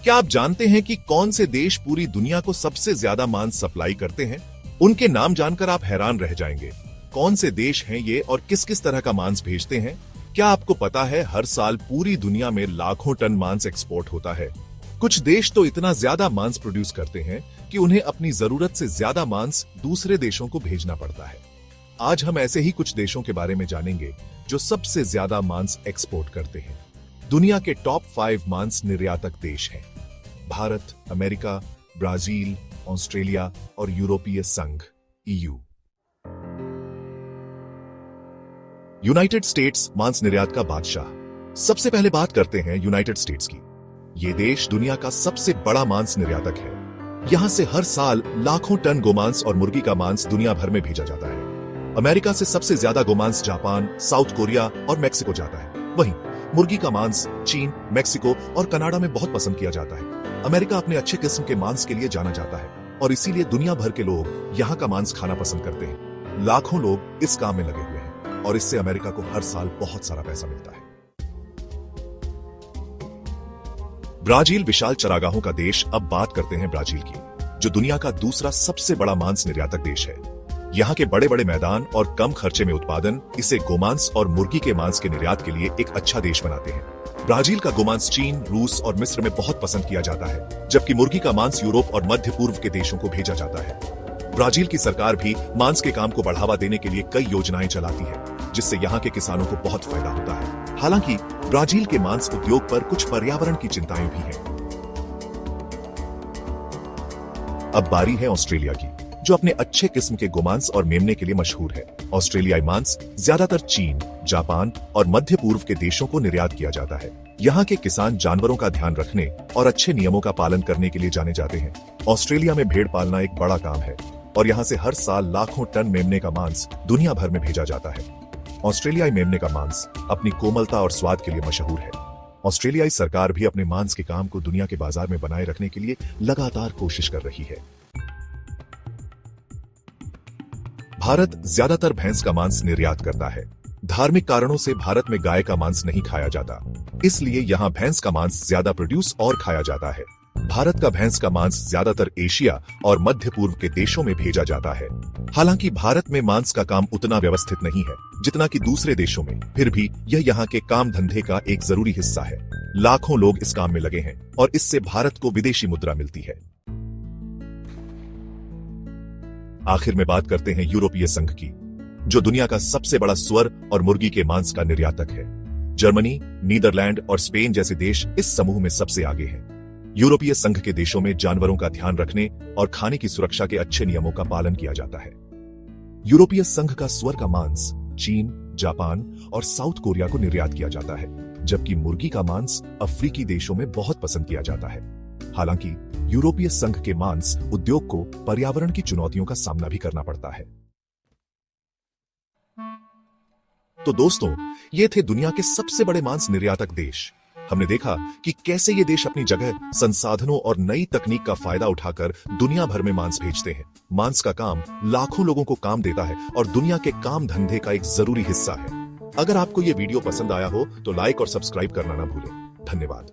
क्या आप जानते हैं कि कौन से देश पूरी दुनिया को सबसे ज्यादा मांस सप्लाई करते हैं? उनके नाम जानकर आप हैरान रह जाएंगे। कौन से देश हैं ये और किस किस तरह का मांस भेजते हैं? क्या आपको पता है हर साल पूरी दुनिया में लाखों टन मांस एक्सपोर्ट होता है। कुछ देश तो इतना ज्यादा मांस प्रोड्यूस करते हैं कि उन्हें अपनी जरूरत से ज्यादा मांस दूसरे देशों को भेजना पड़ता है। आज हम ऐसे ही कुछ देशों के बारे में जानेंगे जो सबसे ज्यादा मांस एक्सपोर्ट करते हैं। दुनिया के टॉप 5 मांस निर्यातक देश हैं भारत, अमेरिका, ब्राजील, ऑस्ट्रेलिया और यूरोपीय संघ EU। यूनाइटेड स्टेट्स मांस निर्यात का बादशाह। सबसे पहले बात करते हैं यूनाइटेड स्टेट्स की। ये देश दुनिया का सबसे बड़ा मांस निर्यातक है। यहां से हर साल लाखों टन गोमांस और मुर्गी का मांस दुनिया भर में भेजा जाता है। अमेरिका से सबसे ज्यादा गोमांस जापान, साउथ कोरिया और मेक्सिको जाता है। वहीं मुर्गी का मांस चीन, मेक्सिको और कनाडा में बहुत पसंद किया जाता है। अमेरिका अपने अच्छे किस्म के मांस के लिए जाना जाता है और इसीलिए दुनिया भर के लोग यहाँ का मांस खाना पसंद करते हैं। लाखों लोग इस काम में लगे हुए हैं और इससे अमेरिका को हर साल बहुत सारा पैसा मिलता है। ब्राजील विशाल चरागाहों का देश। अब बात करते हैं ब्राजील की, जो दुनिया का दूसरा सबसे बड़ा मांस निर्यातक देश है। यहाँ के बड़े बड़े मैदान और कम खर्चे में उत्पादन इसे गोमांस और मुर्गी के मांस के निर्यात के लिए एक अच्छा देश बनाते हैं। ब्राजील का गोमांस चीन, रूस और मिस्र में बहुत पसंद किया जाता है, जबकि मुर्गी का मांस यूरोप और मध्य पूर्व के देशों को भेजा जाता है। ब्राजील की सरकार भी मांस के काम को बढ़ावा देने के लिए कई योजनाएं चलाती है, जिससे यहाँ के किसानों को बहुत फायदा होता है। हालांकि ब्राजील के मांस उद्योग पर कुछ पर्यावरण की चिंताएं भी हैं। अब बारी है ऑस्ट्रेलिया की, जो अपने अच्छे किस्म के गोमांस और मेमने के लिए मशहूर है। ऑस्ट्रेलियाई मांस ज्यादातर चीन, जापान और मध्य पूर्व के देशों को निर्यात किया जाता है। यहाँ के किसान जानवरों का ध्यान रखने और अच्छे नियमों का पालन करने के लिए जाने जाते हैं। ऑस्ट्रेलिया में भेड़ पालना एक बड़ा काम है और यहाँ से हर साल लाखों टन मेमने का मांस दुनिया भर में भेजा जाता है। ऑस्ट्रेलियाई मेमने का मांस अपनी कोमलता और स्वाद के लिए मशहूर है। ऑस्ट्रेलियाई सरकार भी अपने मांस के काम को दुनिया के बाजार में बनाए रखने के लिए लगातार कोशिश कर रही है। भारत ज्यादातर भैंस का मांस निर्यात करता है। धार्मिक कारणों से भारत में गाय का मांस नहीं खाया जाता, इसलिए यहाँ भैंस का मांस ज्यादा प्रोड्यूस और खाया जाता है। भारत का भैंस का मांस ज्यादातर एशिया और मध्य पूर्व के देशों में भेजा जाता है। हालांकि भारत में मांस का काम उतना व्यवस्थित नहीं है जितना कि दूसरे देशों में, फिर भी यह यहाँ के काम धंधे का एक जरूरी हिस्सा है। लाखों लोग इस काम में लगे हैं और इससे भारत को विदेशी मुद्रा मिलती है। आखिर में बात करते हैं यूरोपीय संघ की, जो दुनिया का सबसे बड़ा सुअर और मुर्गी के मांस का निर्यातक है। जर्मनी, नीदरलैंड और स्पेन जैसे देश इस समूह में सबसे आगे हैं। यूरोपीय संघ के देशों में जानवरों का ध्यान रखने और खाने की सुरक्षा के अच्छे नियमों का पालन किया जाता है। यूरोपीय संघ का सुअर का मांस चीन, जापान और साउथ कोरिया को निर्यात किया जाता है, जबकि मुर्गी का मांस अफ्रीकी देशों में बहुत पसंद किया जाता है। हालांकि यूरोपीय संघ के मांस उद्योग को पर्यावरण की चुनौतियों का सामना भी करना पड़ता है। तो दोस्तों, ये थे दुनिया के सबसे बड़े मांस निर्यातक देश। हमने देखा कि कैसे ये देश अपनी जगह, संसाधनों और नई तकनीक का फायदा उठाकर दुनिया भर में मांस भेजते हैं। मांस का काम लाखों लोगों को काम देता है और दुनिया के काम धंधे का एक जरूरी हिस्सा है। अगर आपको ये वीडियो पसंद आया हो तो लाइक और सब्सक्राइब करना ना भूलें। धन्यवाद।